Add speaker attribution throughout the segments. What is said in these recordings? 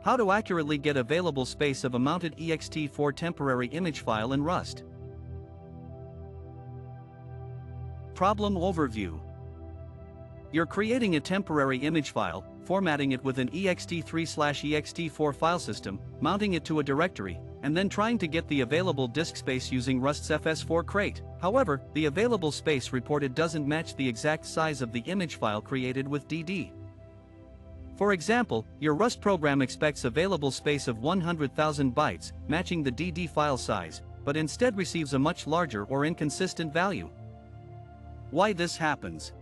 Speaker 1: How to accurately get available space of a mounted ext4 temporary image file in Rust. Problem overview. You're creating a temporary image file, formatting it with an ext3/ext4 file system, mounting it to a directory, and then trying to get the available disk space using Rust's fs4 crate. However, the available space reported doesn't match the exact size of the image file created with dd. For example, your Rust program expects available space of 100,000 bytes, matching the dd file size, but instead receives a much larger or inconsistent value. Why this happens?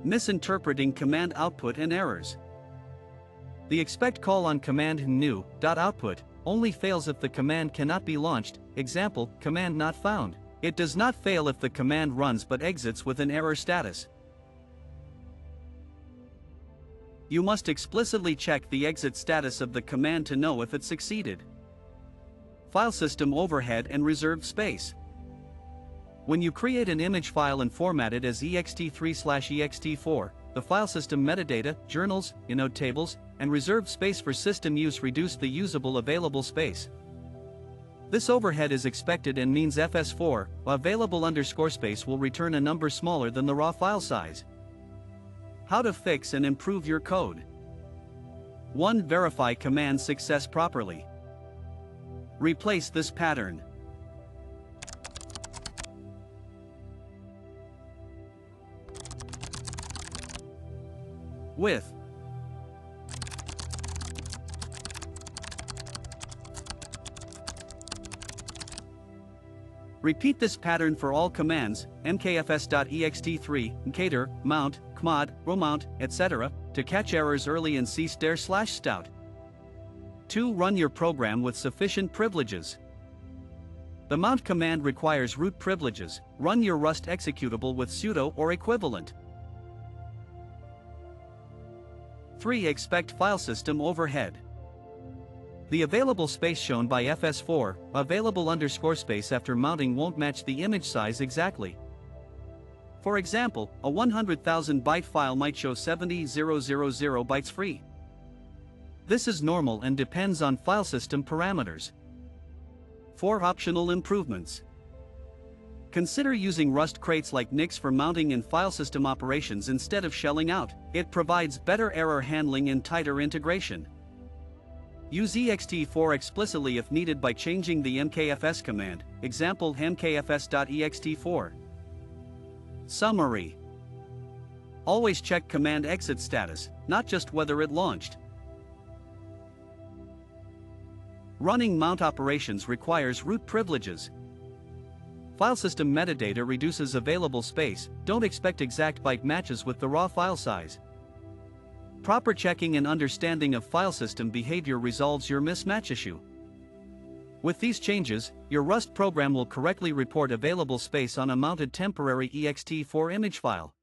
Speaker 1: Misinterpreting command output and errors. The expect call on command new.output only fails if the command cannot be launched, example, command not found. It does not fail if the command runs but exits with an error status. You must explicitly check the exit status of the command to know if it succeeded. File system overhead and reserved space. When you create an image file and format it as ext3/ext4, the file system metadata, journals, inode tables, and reserved space for system use reduce the usable available space. This overhead is expected and means fs4, available_space will return a number smaller than the raw file size. How to fix and improve your code. 1. Verify command success properly. Replace this pattern with repeat this pattern for all commands, mkfs.ext3, mkdir, mount, kmod, romount, etc., to catch errors early and see */stout. 2. Run your program with sufficient privileges. The mount command requires root privileges. Run your Rust executable with sudo or equivalent. 3. Expect file system overhead. The available space shown by fs4, available_space after mounting won't match the image size exactly. For example, a 100,000 byte file might show 70,000 bytes free. This is normal and depends on file system parameters. 4. Optional improvements. Consider using Rust crates like Nix for mounting and file system operations instead of shelling out. It provides better error handling and tighter integration. Use ext4 explicitly if needed by changing the mkfs command, example mkfs.ext4. Summary. Always check command exit status, not just whether it launched. Running mount operations requires root privileges. File system metadata reduces available space, don't expect exact byte matches with the raw file size. Proper checking and understanding of file system behavior resolves your mismatch issue. With these changes, your Rust program will correctly report available space on a mounted temporary ext4 image file.